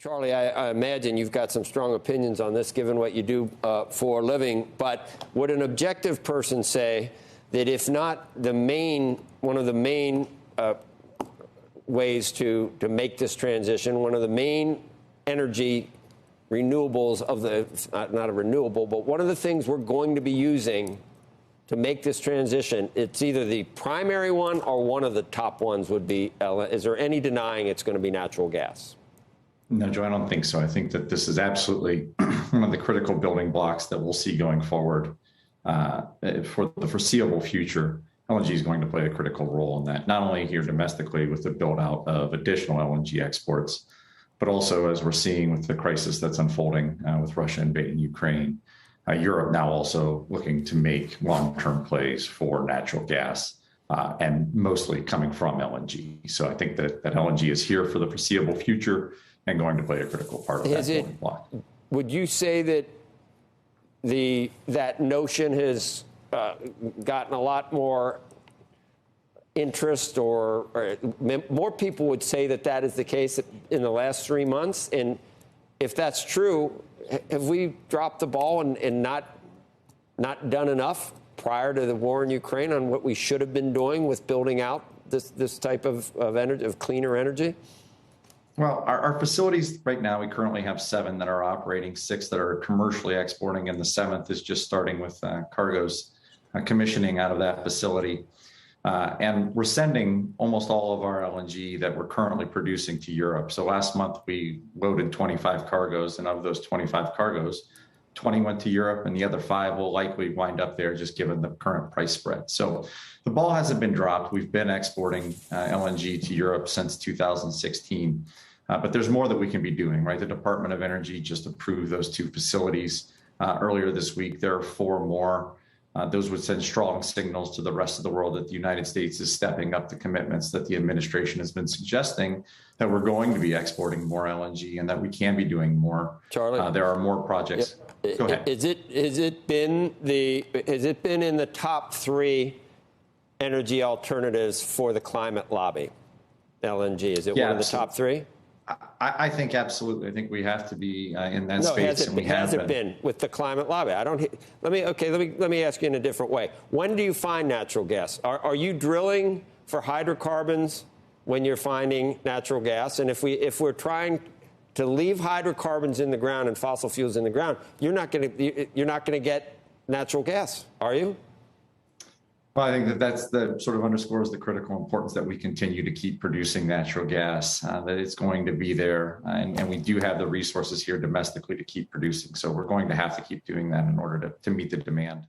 Charlie, I imagine you've got some strong opinions on this, given what you do for a living. But would an objective person say that if not one of the main ways to make this transition, one of the main energy renewables of the, not a renewable, but one of the things we're going to be using to make this transition, it's either the primary one or one of the top ones would be, is there any denying it's going to be natural gas? No, Joe, I don't think so. I think that this is absolutely one of the critical building blocks that we'll see going forward for the foreseeable future. LNG is going to play a critical role in that, not only here domestically with the build out of additional LNG exports, but also as we're seeing with the crisis that's unfolding with Russia invading Ukraine. Europe now also looking to make long-term plays for natural gas and mostly coming from LNG. So I think that LNG is here for the foreseeable future and going to play a critical part of that building block. Would you say that that notion has gotten a lot more interest, or more people would say that is the case in the last 3 months? And if that's true, have we dropped the ball and not done enough prior to the war in Ukraine on what we should have been doing with building out this type of energy, of cleaner energy? Well, our facilities right now, we currently have 7 that are operating, 6 that are commercially exporting, and the 7th is just starting with cargoes commissioning out of that facility. And we're sending almost all of our LNG that we're currently producing to Europe. So last month we loaded 25 cargoes, and of those 25 cargoes, 20 went to Europe, and the other 5 will likely wind up there just given the current price spread. So the ball hasn't been dropped. We've been exporting LNG to Europe since 2016. But there's more that we can be doing, right? The Department of Energy just approved those 2 facilities earlier this week. There are 4 more. Those would send strong signals to the rest of the world that the United States is stepping up the commitments that the administration has been suggesting, that we're going to be exporting more LNG and that we can be doing more. Charlie, there are more projects. Go ahead. Has it been in the top 3 energy alternatives for the climate lobby? LNG, is it one of the top 3? I think absolutely. I think we have to be in that space. Has it been with the climate lobby? Let me ask you in a different way. When do you find natural gas? Are you drilling for hydrocarbons when you're finding natural gas? And if we're trying to leave hydrocarbons in the ground and fossil fuels in the ground, you're not going to get natural gas, are you? Well, I think that's the sort of underscores the critical importance that we continue to keep producing natural gas, that it's going to be there. And we do have the resources here domestically to keep producing. So we're going to have to keep doing that in order to meet the demand.